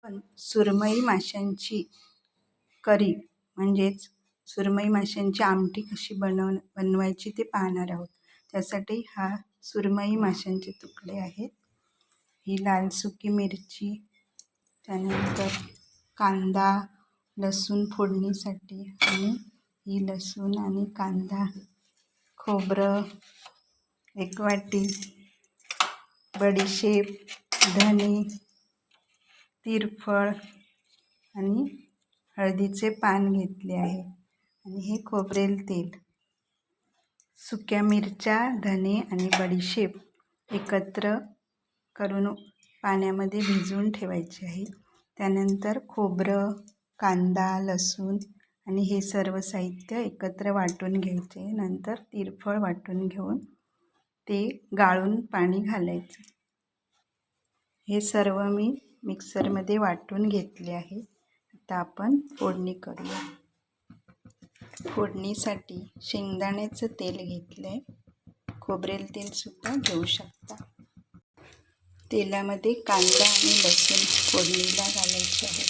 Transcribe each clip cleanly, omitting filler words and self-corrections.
पण सुरमई माशांची करी म्हणजेच सुरमई माशांची आमटी कशी बनवायची ते पाहणार आहोत. त्यासाठी हा सुरमई माशांचे तुकडे आहेत. ही लाल सुकी मिरची, त्यानंतर कांदा, लसूण फोडणीसाठी, आणि ही लसूण आणि कांदा, खोबरं, एक वाटी, बडीशेप, धने, तिरफळ आणि हळदीचे पान घेतले आहे. आणि हे खोबरेल तेल, सुक्या मिरच्या, धने आणि बडीशेप एकत्र करून पाण्यामध्ये भिजवून ठेवायचे आहे. त्यानंतर खोबरं, कांदा, लसूण आणि हे सर्व साहित्य एकत्र वाटून घ्यायचे. नंतर तिरफळ वाटून घेऊन ते गाळून पाणी घालायचं. हे सर्व मी मिक्सरमध्ये वाटून घेतले आहे. आता आपण फोडणी करूया. फोडणीसाठी शेंगदाण्याचं तेल घेतलं आहे. खोबरेल तेलसुद्धा घेऊ शकता. तेलामध्ये कांदा आणि लसूण फोडणीला घालायचे आहे.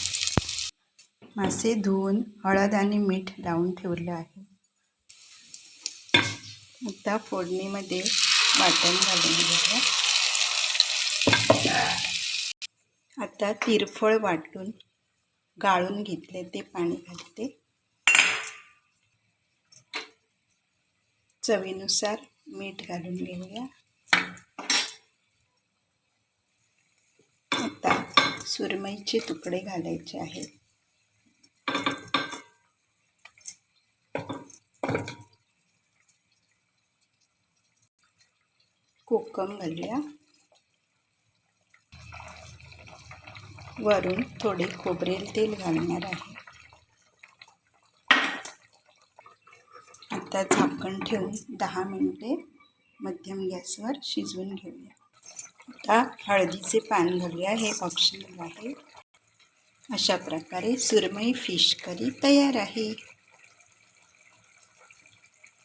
मासे धुवून हळद आणि मीठ लावून ठेवलं आहे. आता फोडणीमध्ये वाटण घालून घेऊया. आता तिरफळ वाटून गाळून घेतले ते पाणी घालते. चवीनुसार मीठ घालून घेऊया. आता सुरमईचे तुकडे घालायचे आहेत. कोकम घालूया. वरून थोडे खोबरेल तेल घालणार आहे. आता झाकण ठेवून 10 मिनिटे मध्यम गॅसवर शिजवून घेऊया. आता हळदीचे पान घालूया. हे ऑप्शनल आहे. अशा प्रकारे सुरमई फिश करी तयार आहे.